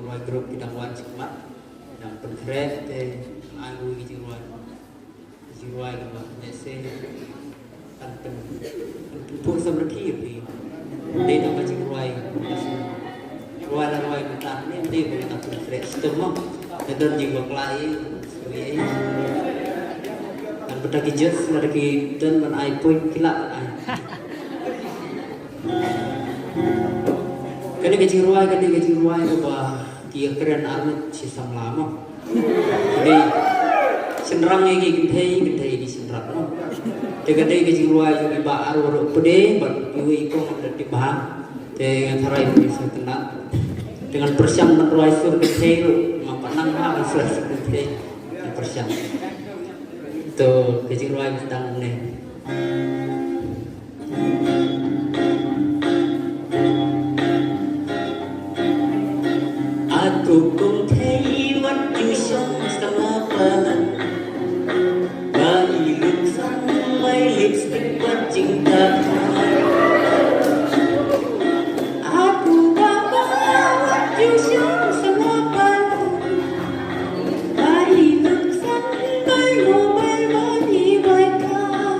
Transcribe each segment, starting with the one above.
Ruai grup kita wan cemat yang penkret lagu gitu ruai gitu nese kan pun seberki ini dia tambah cik ruai mentah ini dia boleh tak penkret setemuk dan juga kelai kan benda kijet lagi dan men iPhone kilap kan gaji ruai apa kia keren armet sisam lama jadi senrang lagi gede di senrat no gede gaji ruai yang iba aru pede ban iwi ikong ada di bah dengan tarai bisa kena dengan persiang dan ruai sur gede lu mampanang ha fresh gede persiang itu gaji ruai sedang nih Aku cũng thấy vẫn như trong sân phẳng Bagi lukisan my lipstick wajing tak Aku bangga waktu trong sân phẳng Bagi lukisan my mobile money baikkan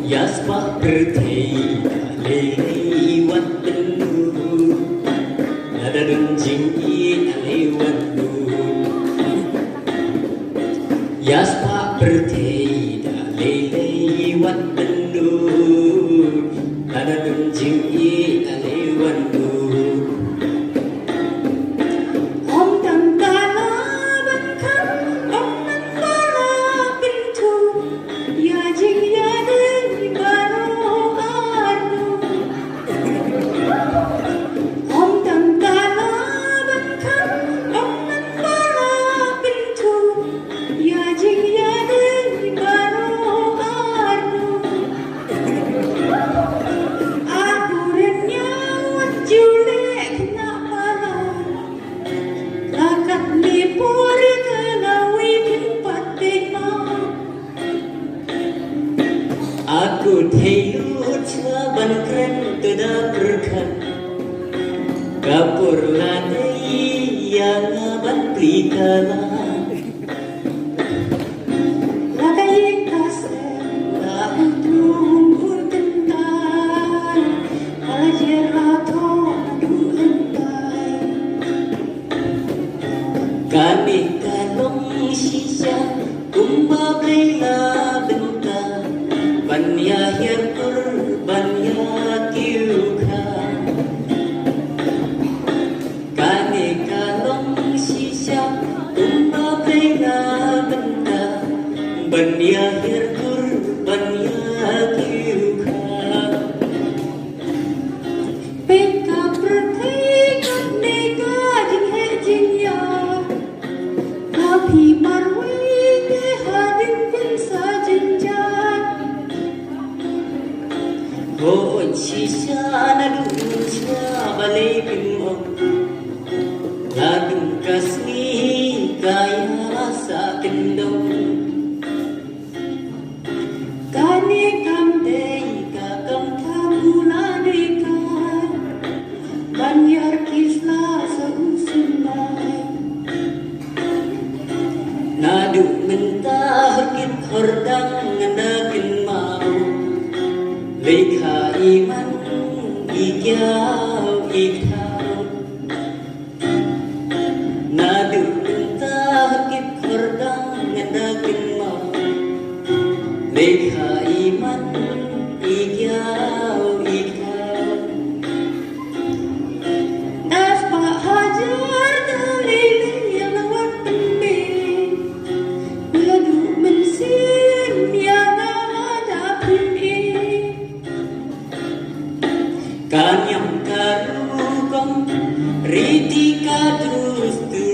Yaspa bertei lewat penuh Ada dunjing lewat Yaspa bertei lewat penuh Ada dunjing lewat Om dan kala bankan Om dan kala pintu Ya jing ya deng baru anu Om dan kala bankan Om dan kala pintu Ya jing ya deng baru anu Aku renya wajulek kenapa Lakat lipur kenawi pimpatina Aku teyut saban keren tidak berkan Kapur ladai yang aban plikala Ladai kasem untuk kental Ajar atau duentai Kami kalong sisa Kumba bela benta Banya hirkur banya kiuka Kani kalong sisa Kumba bela benta Banya hirkur banya kiuka Peka berkai nega jing he jing ya Tapi marwi ke hadin kun sajinjan Oh sisa nadun sa balay bimong Ladung kasmi kaya sa kendong Kani kamdei kakam tabuladei ka Banyar kisla sa usunay Naduk mentah kit hordang ngadakin mau Lekha iman ikyau ikhau Naduk mentah kit hordang ngadakin mau Lekha iman ikyau ikhau Das Pak Hajar dalili yang awak pendek Laduk mensin yang ada pendek Kanyam karukong ritika terus tu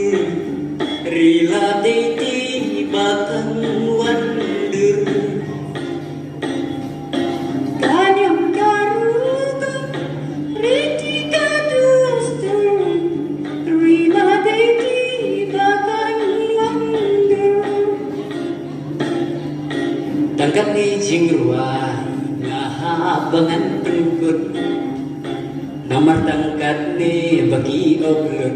Rila deti bakang wandur Kanyam karukong ritika terus tu Rila deti bakang wandur Tangkap ni jing ruai ngahabangan pengkut Nomor tangkat ni bagi oblun